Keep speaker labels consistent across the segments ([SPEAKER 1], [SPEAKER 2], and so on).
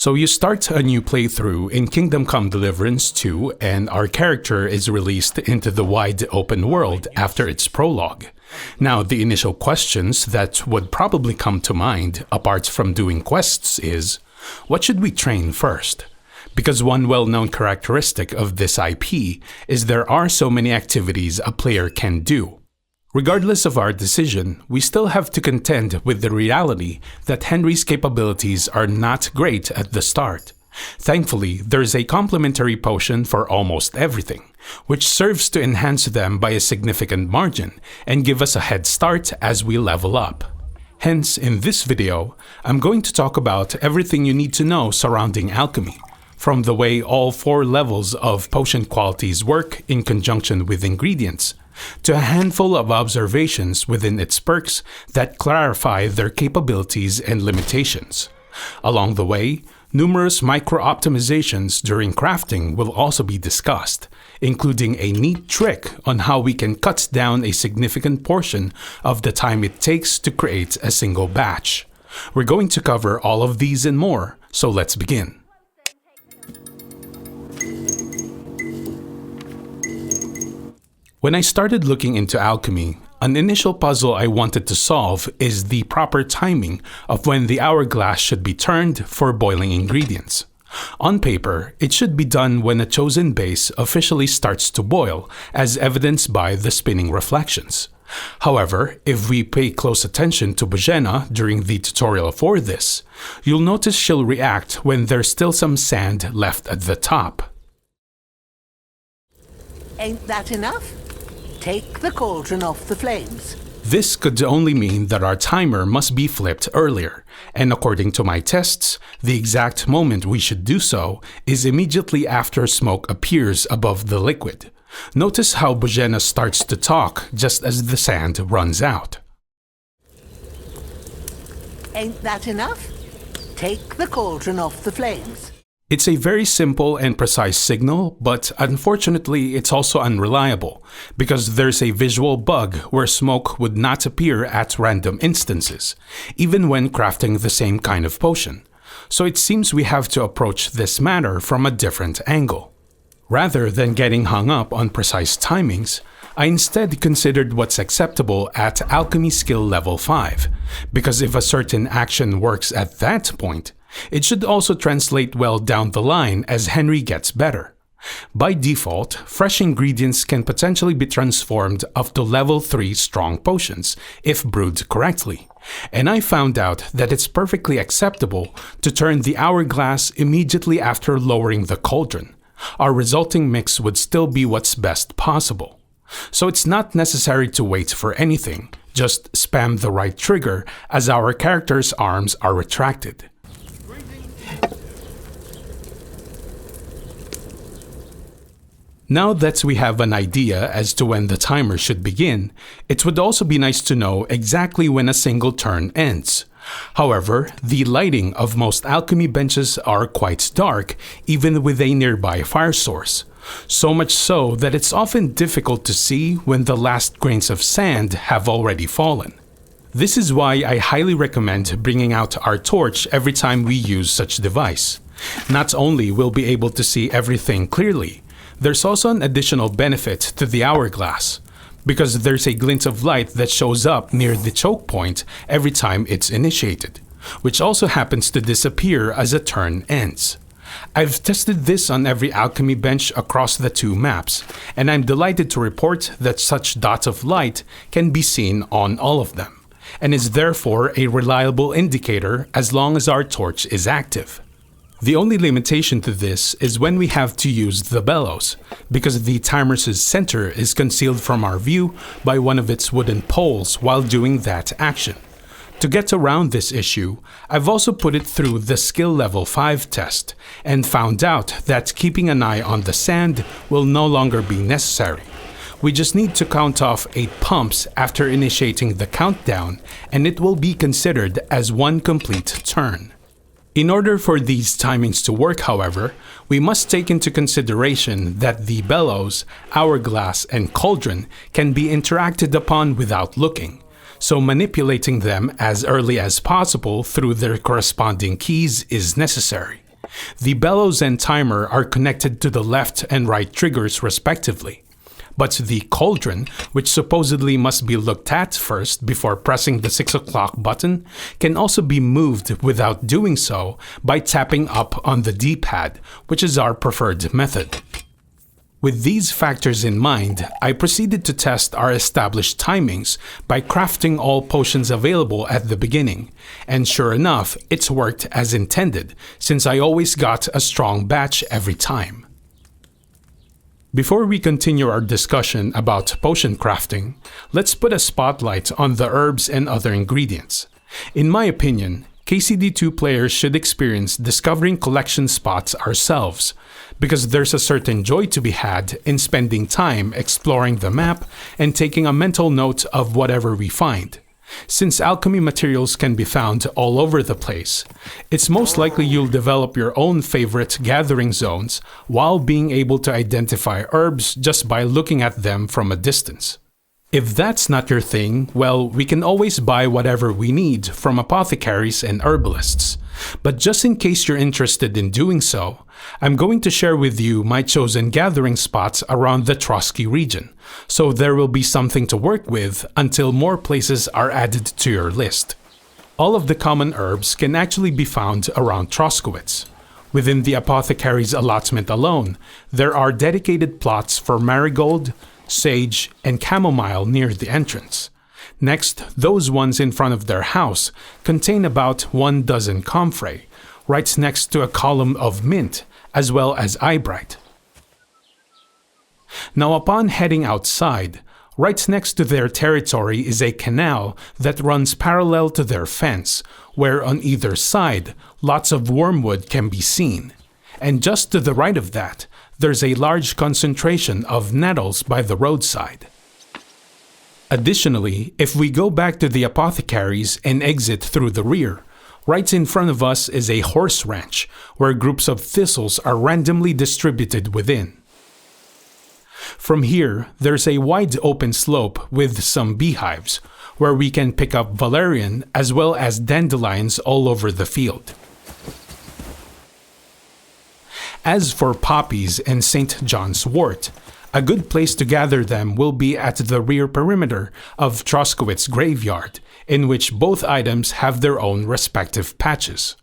[SPEAKER 1] So you start a new playthrough in Kingdom Come Deliverance 2, and our character is released into the wide open world after its prologue. Now, the initial questions that would probably come to mind, apart from doing quests, is, what should we train first? Because one well-known characteristic of this IP is there are so many activities a player can do. Regardless of our decision, we still have to contend with the reality that Henry's capabilities are not great at the start. Thankfully, there's a complementary potion for almost everything, which serves to enhance them by a significant margin and give us a head start as we level up. Hence, in this video, I'm going to talk about everything you need to know surrounding alchemy, from the way all 4 levels of potion qualities work in conjunction with ingredients, to a handful of observations within its perks that clarify their capabilities and limitations. Along the way, numerous micro-optimizations during crafting will also be discussed, including a neat trick on how we can cut down a significant portion of the time it takes to create a single batch. We're going to cover all of these and more, so let's begin. When I started looking into alchemy, an initial puzzle I wanted to solve is the proper timing of when the hourglass should be turned for boiling ingredients. On paper, it should be done when a chosen base officially starts to boil, as evidenced by the spinning reflections. However, if we pay close attention to Bohemia during the tutorial for this, you'll notice she'll react when there's still some sand left at the top.
[SPEAKER 2] Ain't that enough? Take the cauldron off the flames.
[SPEAKER 1] This could only mean that our timer must be flipped earlier, and according to my tests, the exact moment we should do so is immediately after smoke appears above the liquid. Notice how Bohemia starts to talk just as the sand runs out.
[SPEAKER 2] Ain't that enough? Take the cauldron off the flames.
[SPEAKER 1] It's a very simple and precise signal, but unfortunately it's also unreliable, because there's a visual bug where smoke would not appear at random instances, even when crafting the same kind of potion. So it seems we have to approach this matter from a different angle. Rather than getting hung up on precise timings, I instead considered what's acceptable at Alchemy Skill Level 5, because if a certain action works at that point, it should also translate well down the line as Henry gets better. By default, fresh ingredients can potentially be transformed up to level 3 strong potions if brewed correctly, and I found out that it's perfectly acceptable to turn the hourglass immediately after lowering the cauldron. Our resulting mix would still be what's best possible. So it's not necessary to wait for anything, just spam the right trigger as our character's arms are retracted. Now that we have an idea as to when the timer should begin, it would also be nice to know exactly when a single turn ends. However, the lighting of most alchemy benches are quite dark, even with a nearby fire source. So much so that it's often difficult to see when the last grains of sand have already fallen. This is why I highly recommend bringing out our torch every time we use such device. Not only will we be able to see everything clearly, there's also an additional benefit to the hourglass, because there's a glint of light that shows up near the choke point every time it's initiated, which also happens to disappear as a turn ends. I've tested this on every alchemy bench across the 2 maps, and I'm delighted to report that such dots of light can be seen on all of them, and is therefore a reliable indicator as long as our torch is active. The only limitation to this is when we have to use the bellows, because the timer's center is concealed from our view by one of its wooden poles while doing that action. To get around this issue, I've also put it through the Skill Level 5 test, and found out that keeping an eye on the sand will no longer be necessary. We just need to count off 8 pumps after initiating the countdown, and it will be considered as one complete turn. In order for these timings to work, however, we must take into consideration that the bellows, hourglass, and cauldron can be interacted upon without looking, so manipulating them as early as possible through their corresponding keys is necessary. The bellows and timer are connected to the left and right triggers respectively. But the cauldron, which supposedly must be looked at first before pressing the 6 o'clock button, can also be moved without doing so by tapping up on the D-pad, which is our preferred method. With these factors in mind, I proceeded to test our established timings by crafting all potions available at the beginning, and sure enough, it's worked as intended, since I always got a strong batch every time. Before we continue our discussion about potion crafting, let's put a spotlight on the herbs and other ingredients. In my opinion, KCD2 players should experience discovering collection spots ourselves, because there's a certain joy to be had in spending time exploring the map and taking a mental note of whatever we find. Since alchemy materials can be found all over the place, it's most likely you'll develop your own favorite gathering zones while being able to identify herbs just by looking at them from a distance. If that's not your thing, well, we can always buy whatever we need from apothecaries and herbalists. But just in case you're interested in doing so, I'm going to share with you my chosen gathering spots around the Trotsky region, so there will be something to work with until more places are added to your list. All of the common herbs can actually be found around Troskowitz. Within the apothecary's allotment alone, there are dedicated plots for marigold, sage, and chamomile near the entrance. Next, those ones in front of their house contain about 12 comfrey, right next to a column of mint, as well as eyebright. Now upon heading outside, right next to their territory is a canal that runs parallel to their fence, where on either side, lots of wormwood can be seen. And just to the right of that, there's a large concentration of nettles by the roadside. Additionally, if we go back to the apothecaries and exit through the rear, right in front of us is a horse ranch where groups of thistles are randomly distributed within. From here, there's a wide open slope with some beehives, where we can pick up valerian as well as dandelions all over the field. As for poppies and St. John's wort, a good place to gather them will be at the rear perimeter of Troskowitz graveyard, in which both items have their own respective patches.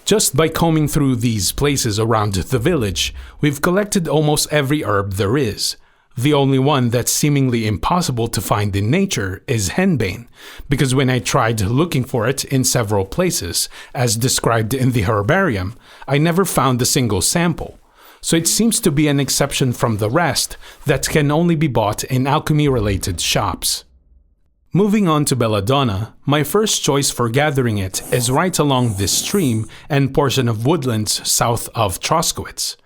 [SPEAKER 1] Just by combing through these places around the village, we've collected almost every herb there is. The only one that's seemingly impossible to find in nature is henbane, because when I tried looking for it in several places, as described in the herbarium, I never found a single sample. So it seems to be an exception from the rest that can only be bought in alchemy-related shops. Moving on to belladonna, my first choice for gathering it is right along this stream and portion of woodlands south of Troskowitz.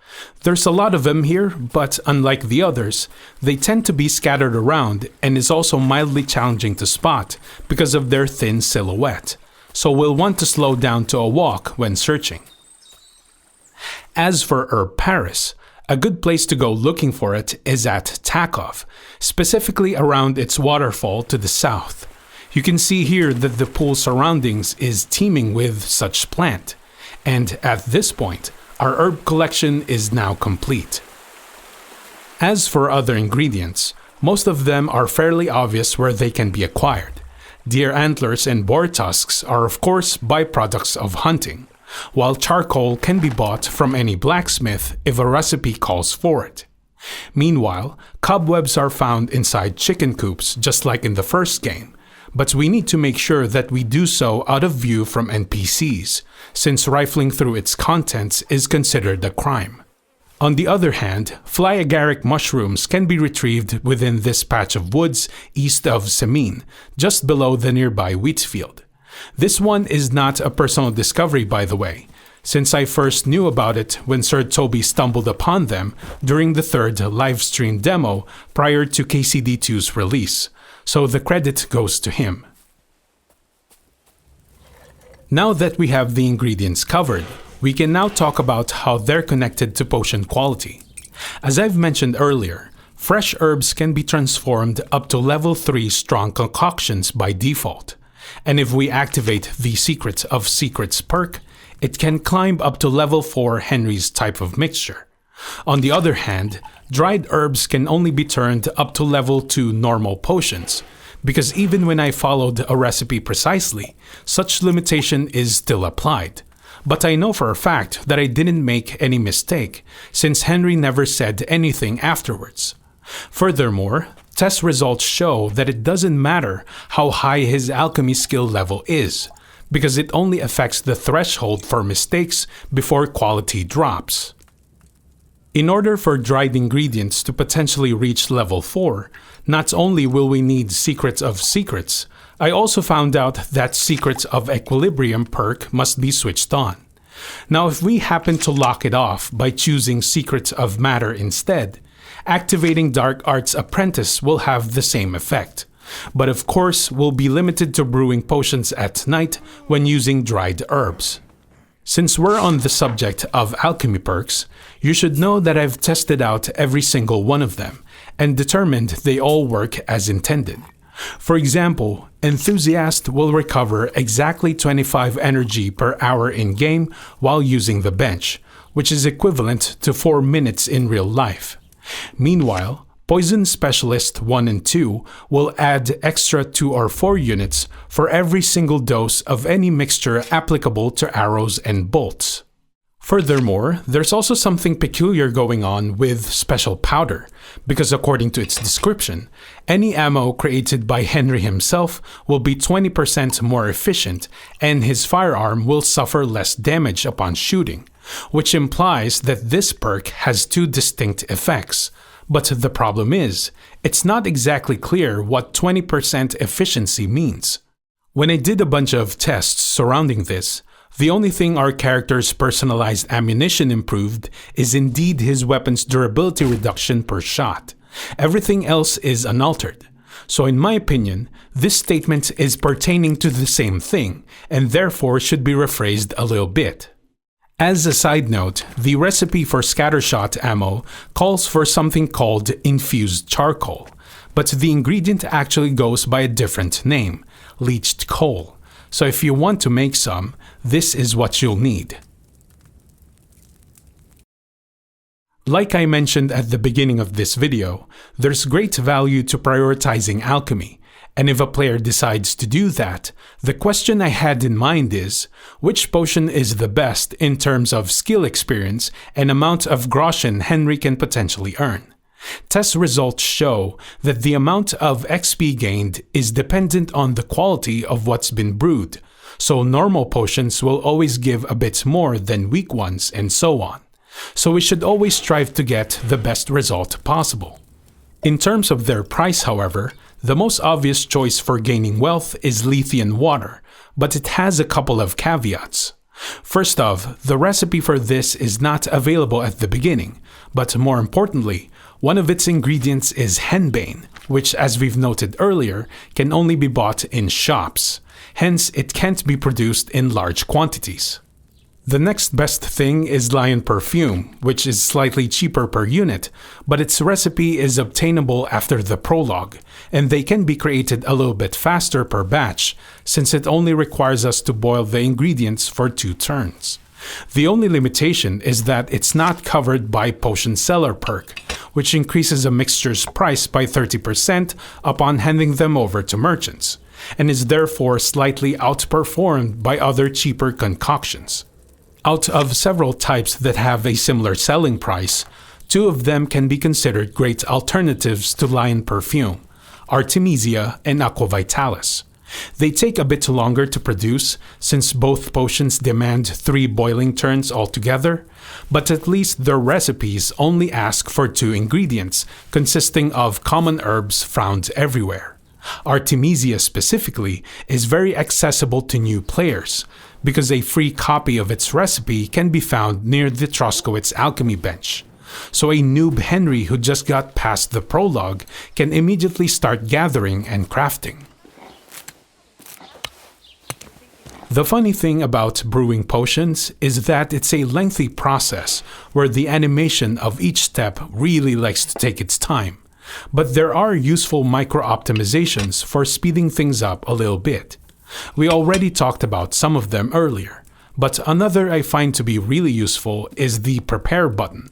[SPEAKER 1] There's a lot of them here, but unlike the others, they tend to be scattered around and is also mildly challenging to spot because of their thin silhouette, so we'll want to slow down to a walk when searching. As for herb Paris, a good place to go looking for it is at Takov, specifically around its waterfall to the south. You can see here that the pool surroundings is teeming with such plant, and at this point, our herb collection is now complete. As for other ingredients, most of them are fairly obvious where they can be acquired. Deer antlers and boar tusks are of course byproducts of hunting, while charcoal can be bought from any blacksmith if a recipe calls for it. Meanwhile, cobwebs are found inside chicken coops just like in the first game, but we need to make sure that we do so out of view from NPCs, since rifling through its contents is considered a crime. On the other hand, fly agaric mushrooms can be retrieved within this patch of woods east of Semin, just below the nearby wheat field. This one is not a personal discovery, by the way, since I first knew about it when Sir Toby stumbled upon them during the third livestream demo prior to KCD2's release, so the credit goes to him. Now that we have the ingredients covered, we can now talk about how they're connected to potion quality. As I've mentioned earlier, fresh herbs can be transformed up to level 3 strong concoctions by default. and if we activate the Secret of Secrets perk, it can climb up to level 4 Henry's type of mixture. On the other hand, dried herbs can only be turned up to level 2 normal potions, because even when I followed a recipe precisely, such limitation is still applied. But I know for a fact that I didn't make any mistake, since Henry never said anything afterwards. Furthermore, test results show that it doesn't matter how high his alchemy skill level is, because it only affects the threshold for mistakes before quality drops. In order for dried ingredients to potentially reach level 4, not only will we need Secrets of Secrets, I also found out that Secrets of Equilibrium perk must be switched on. Now if we happen to lock it off by choosing Secrets of Matter instead, activating Dark Arts Apprentice will have the same effect, but of course will be limited to brewing potions at night when using dried herbs. Since we're on the subject of alchemy perks, you should know that I've tested out every single one of them and determined they all work as intended. For example, Enthusiast will recover exactly 25 energy per hour in-game while using the bench, which is equivalent to 4 minutes in real life. Meanwhile, Poison Specialist 1 and 2 will add extra 2 or 4 units for every single dose of any mixture applicable to arrows and bolts. Furthermore, there's also something peculiar going on with Special Powder, because according to its description, any ammo created by Henry himself will be 20% more efficient and his firearm will suffer less damage upon shooting, which implies that this perk has 2 distinct effects. But the problem is, it's not exactly clear what 20% efficiency means. When I did a bunch of tests surrounding this, the only thing our character's personalized ammunition improved is indeed his weapon's durability reduction per shot. Everything else is unaltered. So in my opinion, this statement is pertaining to the same thing, and therefore should be rephrased a little bit. As a side note, the recipe for scattershot ammo calls for something called infused charcoal, but the ingredient actually goes by a different name, leached coal. So if you want to make some, this is what you'll need. Like I mentioned at the beginning of this video, there's great value to prioritizing alchemy. And if a player decides to do that, the question I had in mind is, which potion is the best in terms of skill experience and amount of groschen Henry can potentially earn? Test results show that the amount of XP gained is dependent on the quality of what's been brewed, so normal potions will always give a bit more than weak ones and so on. So we should always strive to get the best result possible. In terms of their price, however, the most obvious choice for gaining wealth is Lethean water, but it has a couple of caveats. First off, the recipe for this is not available at the beginning, but more importantly, one of its ingredients is henbane, which, as we've noted earlier, can only be bought in shops. Hence, it can't be produced in large quantities. The next best thing is lion perfume, which is slightly cheaper per unit, but its recipe is obtainable after the prologue, and they can be created a little bit faster per batch, since it only requires us to boil the ingredients for 2 turns. The only limitation is that it's not covered by Potion Seller perk, which increases a mixture's price by 30% upon handing them over to merchants, and is therefore slightly outperformed by other cheaper concoctions. Out of several types that have a similar selling price, 2 of them can be considered great alternatives to lion perfume, Artemisia and Aqua Vitalis. They take a bit longer to produce since both potions demand 3 boiling turns altogether, but at least their recipes only ask for 2 ingredients consisting of common herbs found everywhere. Artemisia specifically is very accessible to new players, because a free copy of its recipe can be found near the Troskowitz alchemy bench. So a noob Henry who just got past the prologue can immediately start gathering and crafting. The funny thing about brewing potions is that it's a lengthy process where the animation of each step really likes to take its time. But there are useful micro-optimizations for speeding things up a little bit. We already talked about some of them earlier, but another I find to be really useful is the prepare button.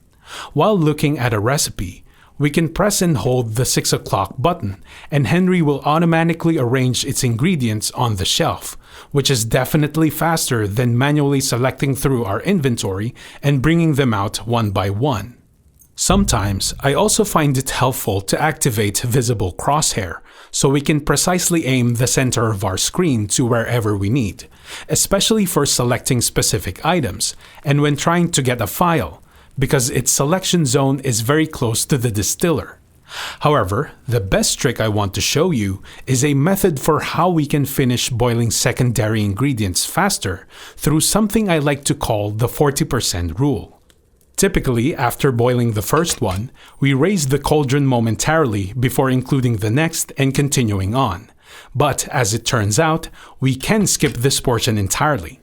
[SPEAKER 1] While looking at a recipe, we can press and hold the 6 o'clock button, and Henry will automatically arrange its ingredients on the shelf, which is definitely faster than manually selecting through our inventory and bringing them out one by one. Sometimes, I also find it helpful to activate visible crosshair, so we can precisely aim the center of our screen to wherever we need, especially for selecting specific items and when trying to get a file, because its selection zone is very close to the distiller. However, the best trick I want to show you is a method for how we can finish boiling secondary ingredients faster through something I like to call the 40% rule. Typically, after boiling the first one, we raise the cauldron momentarily before including the next and continuing on. But as it turns out, we can skip this portion entirely.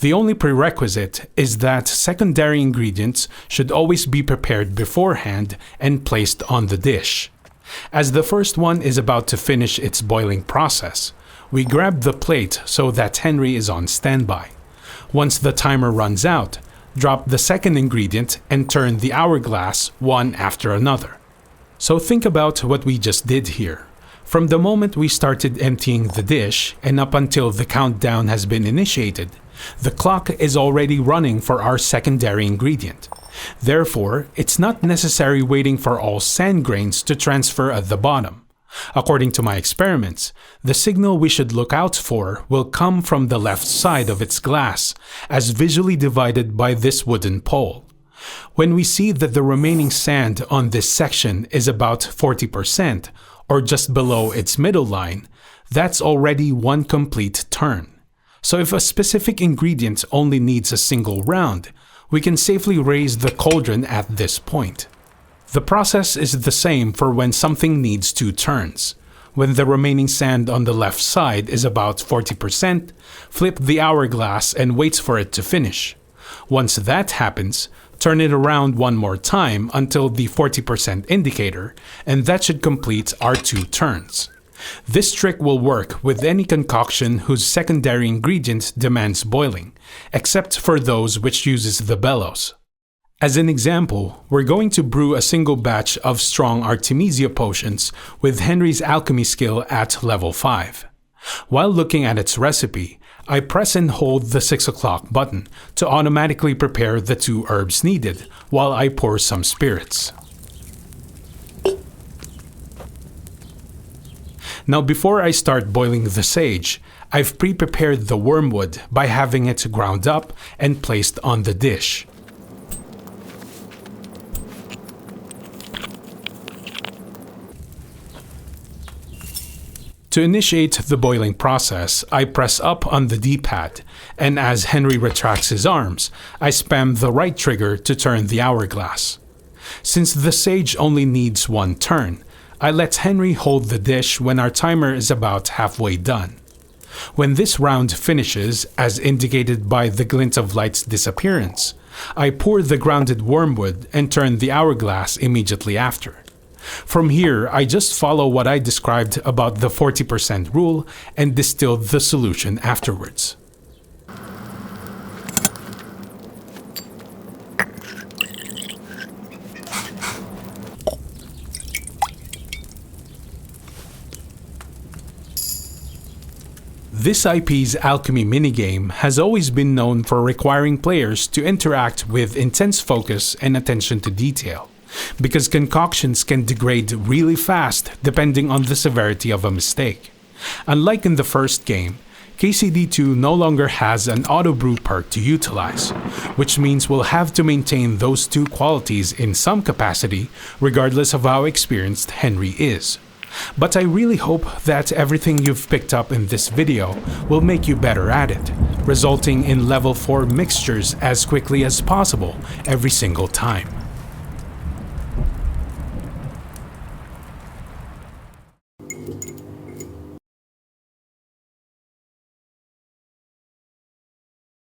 [SPEAKER 1] The only prerequisite is that secondary ingredients should always be prepared beforehand and placed on the dish. As the first one is about to finish its boiling process, we grab the plate so that Henry is on standby. Once the timer runs out, drop the second ingredient and turn the hourglass one after another. So think about what we just did here. From the moment we started emptying the dish and up until the countdown has been initiated, the clock is already running for our secondary ingredient. Therefore, it's not necessary waiting for all sand grains to transfer at the bottom. According to my experiments, the signal we should look out for will come from the left side of its glass, as visually divided by this wooden pole. When we see that the remaining sand on this section is about 40%, or just below its middle line, that's already one complete turn. So if a specific ingredient only needs a single round, we can safely raise the cauldron at this point. The process is the same for when something needs 2 turns. When the remaining sand on the left side is about 40%, flip the hourglass and wait for it to finish. Once that happens, turn it around one more time until the 40% indicator, and that should complete our 2 turns. This trick will work with any concoction whose secondary ingredient demands boiling, except for those which uses the bellows. As an example, we're going to brew a single batch of strong Artemisia potions with Henry's alchemy skill at level 5. While looking at its recipe, I press and hold the 6 o'clock button to automatically prepare the 2 herbs needed while I pour some spirits. Now before I start boiling the sage, I've pre-prepared the wormwood by having it ground up and placed on the dish. To initiate the boiling process, I press up on the D-pad, and as Henry retracts his arms, I spam the right trigger to turn the hourglass. Since the sage only needs 1 turn, I let Henry hold the dish when our timer is about halfway done. When this round finishes, as indicated by the glint of light's disappearance, I pour the grounded wormwood and turn the hourglass immediately after. From here, I just follow what I described about the 40% rule and distill the solution afterwards. This IP's Alchemy minigame has always been known for requiring players to interact with intense focus and attention to detail, because concoctions can degrade really fast depending on the severity of a mistake. Unlike in the first game, KCD2 no longer has an auto-brew perk to utilize, which means we'll have to maintain those 2 qualities in some capacity regardless of how experienced Henry is. But I really hope that everything you've picked up in this video will make you better at it, resulting in level 4 mixtures as quickly as possible every single time.